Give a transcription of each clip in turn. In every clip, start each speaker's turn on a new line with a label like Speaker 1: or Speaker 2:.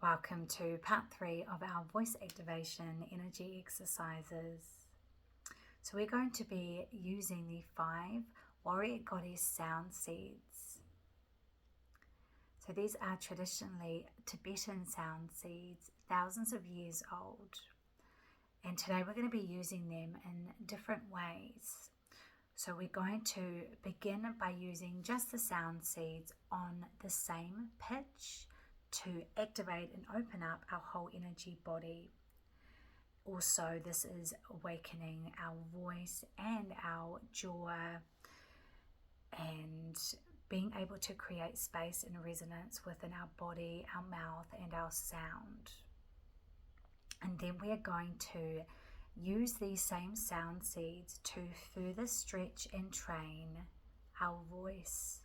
Speaker 1: Welcome to part 3 of our voice activation energy exercises. So we're going to be using the 5 Warrior Goddess sound seeds. So these are traditionally Tibetan sound seeds, thousands of years old. And today we're going to be using them in different ways. So we're going to begin by using just the sound seeds on the same pitch to activate and open up our whole energy body. Also, this is awakening our voice and our jaw and being able to create space and resonance within our body, our mouth, and our sound. And then we are going to use these same sound seeds to further stretch and train our voice,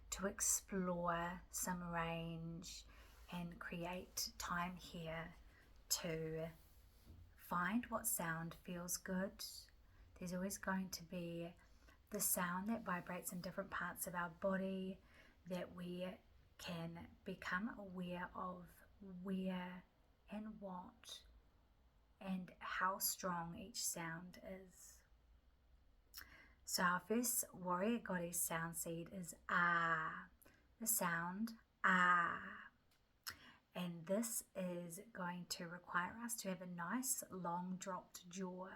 Speaker 1: to explore some range and create time here to find what sound feels good. There's always going to be the sound that vibrates in different parts of our body that we can become aware of where and what and how strong each sound is. So our first Warrior Goddess sound seed is Ah, the sound Ah. And this is going to require us to have a nice long dropped jaw.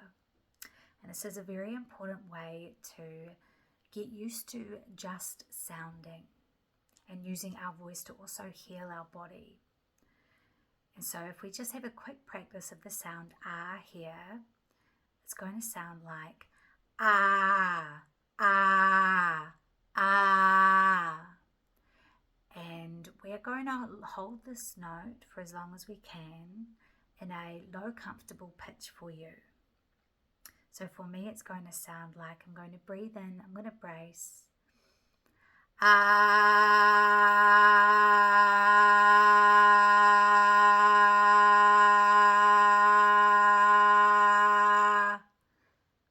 Speaker 1: And this is a very important way to get used to just sounding and using our voice to also heal our body. And so if we just have a quick practice of the sound Ah here, it's going to sound like Ah, ah, ah. And we're going to hold this note for as long as we can in a low, comfortable pitch for you. So for me, it's going to sound like I'm going to breathe in, I'm going to brace. Ah.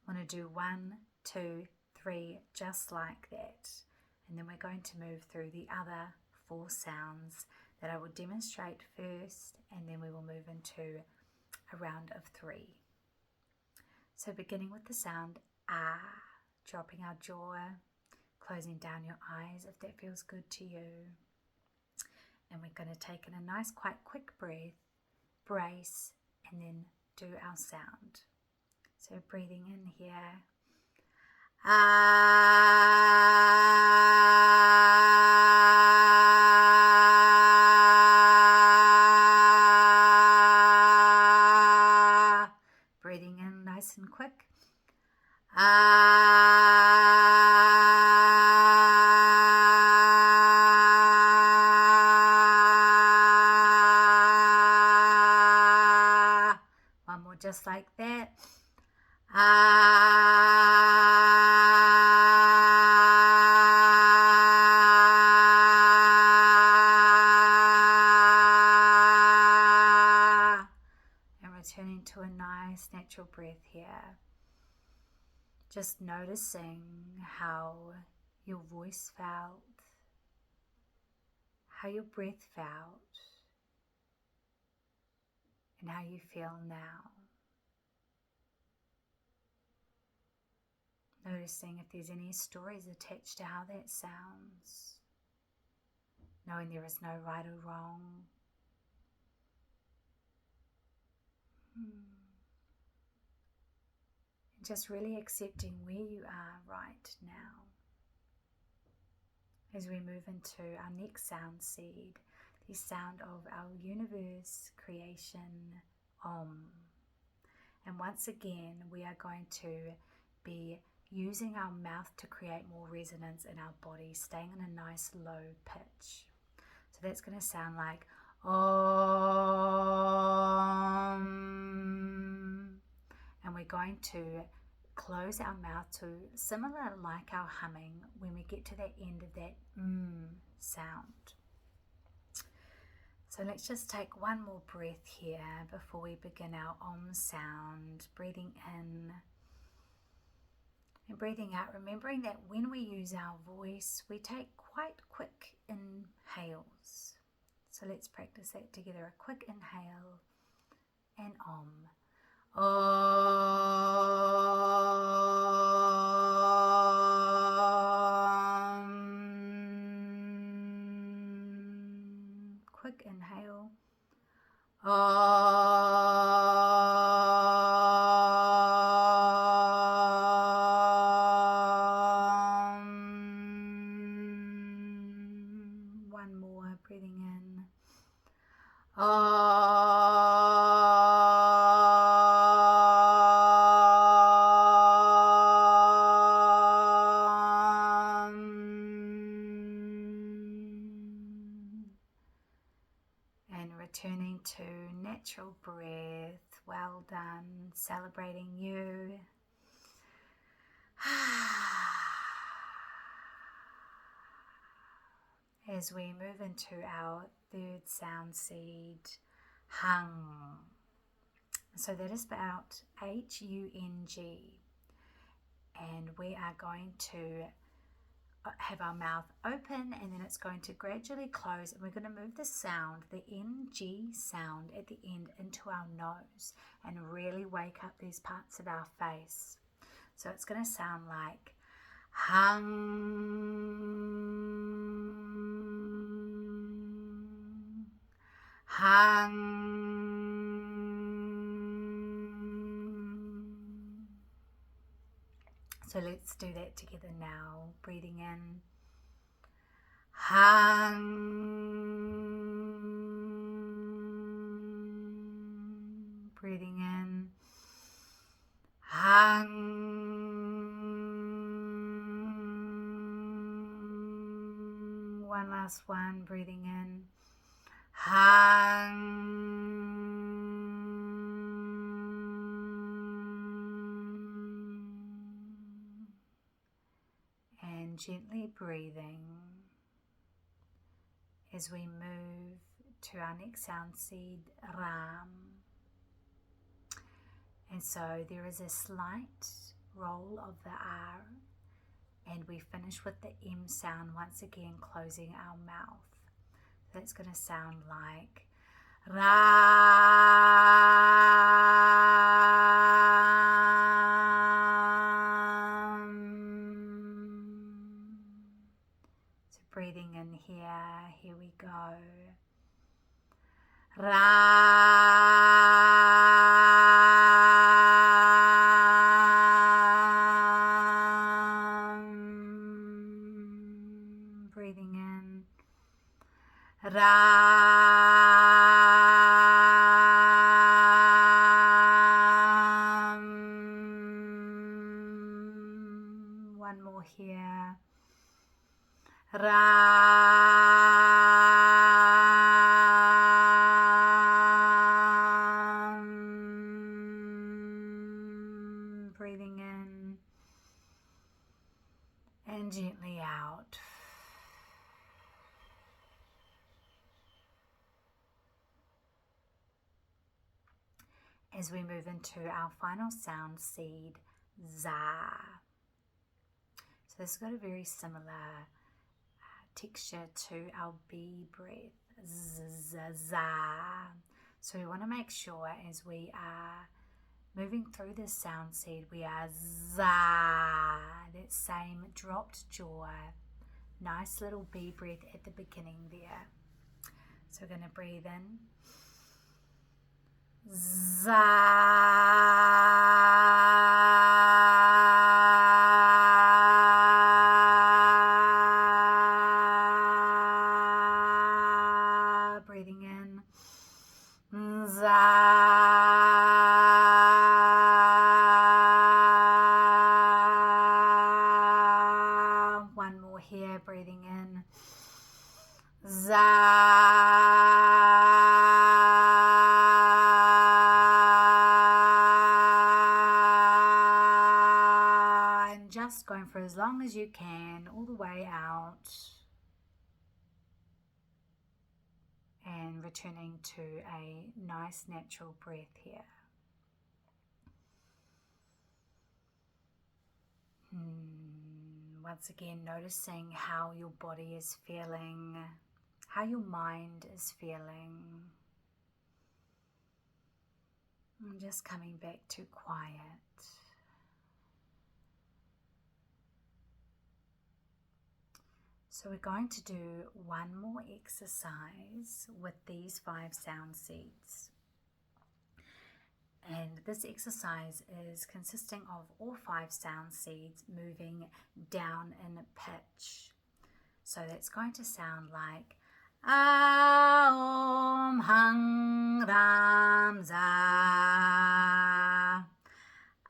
Speaker 1: I'm going to do 1, 2, 3, just like that. And then we're going to move through the other 4 sounds that I will demonstrate first, and then we will move into a round of 3. So beginning with the sound Ah, dropping our jaw, closing down your eyes if that feels good to you. And we're going to take in a nice, quite quick breath, brace, and then do our sound. So breathing in here. Ah. Breathing in nice and quick. Ah. One more just like that. And returning to a nice natural breath here. Just noticing how your voice felt, how your breath felt, and how you feel now. Noticing if there's any stories attached to how that sounds. Knowing there is no right or wrong. And just really accepting where you are right now. As we move into our next sound seed, the sound of our universe, creation, Om. And once again, we are going to be using our mouth to create more resonance in our body, staying in a nice low pitch. So that's going to sound like Om. And we're going to close our mouth to similar like our humming when we get to the end of that sound. So let's just take one more breath here before we begin our Om sound. Breathing in and breathing out, remembering that when we use our voice, we take quite quick inhales. So let's practice that together. A quick inhale and Om. Quick inhale. One more, breathing in. And returning to natural breath. Well done. Celebrating you. As we move into our third sound seed, hung. So that is spelled H-U-N-G. And we are going to have our mouth open, and then it's going to gradually close, and we're going to move the sound, the NG sound at the end, into our nose and really wake up these parts of our face. So it's going to sound like hung, hung. So let's do that together now. Breathing in. Hung. Breathing in. Hung. One last one. Breathing in. Hung. And gently breathing as we move to our next sound seed, Ram. And so there is a slight roll of the R, and we finish with the M sound once again, closing our mouth. So it's going to sound like Ram. So breathing in here we go. Ram. Breathing in. Ram. One more here. Ram. Breathing in and gently out. As we move into our final sound seed, za. So this has got a very similar texture to our B breath, za. So we want to make sure as we are moving through this sound seed, we are za, that same dropped jaw, nice little B breath at the beginning there. So we're going to breathe in. Za. Breathing in. Za. One more here, breathing in. Za. Just going for as long as you can, all the way out, and returning to a nice natural breath here. Once again, noticing how your body is feeling, how your mind is feeling. And just coming back to quiet. So we're going to do one more exercise with these 5 sound seeds. And this exercise is consisting of all 5 sound seeds moving down in pitch. So that's going to sound like Aum Hang Ram Za.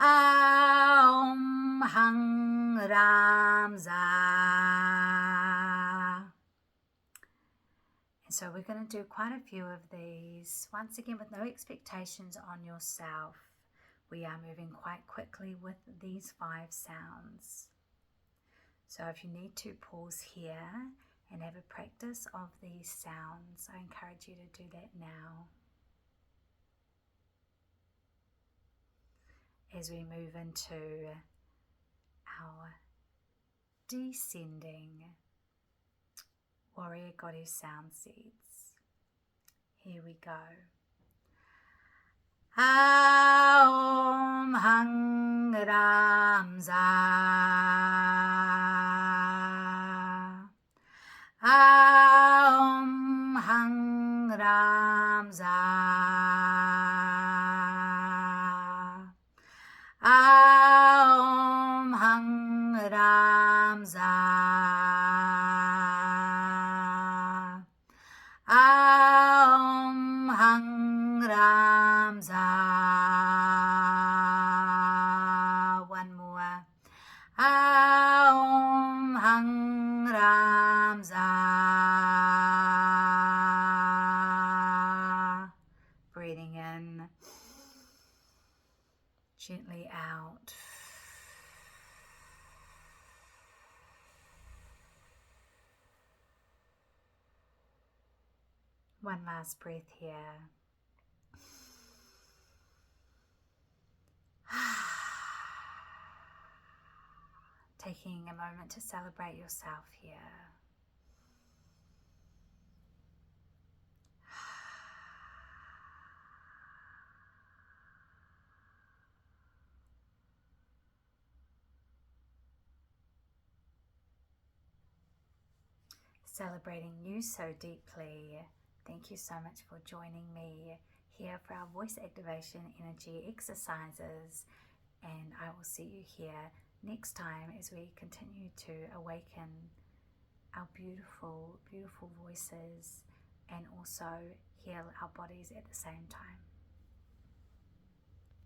Speaker 1: Aum Hang Ram Za. And so we're going to do quite a few of these. Once again, with no expectations on yourself. We are moving quite quickly with these 5 sounds. So if you need to pause here and have a practice of these sounds, I encourage you to do that now. As we move into our descending Warrior Goddess sound seeds. Here we go. Aum Hang Ram Za. Aum Hang Ram Za. Aum Hang Ram Za. Aum Hang Ram Za. One more. Aum Hang Ram Za. Breathing in, gently out. One last breath here. Taking a moment to celebrate yourself here. Celebrating you so deeply. Thank you so much for joining me here for our voice activation energy exercises, and I will see you here next time as we continue to awaken our beautiful, beautiful voices and also heal our bodies at the same time.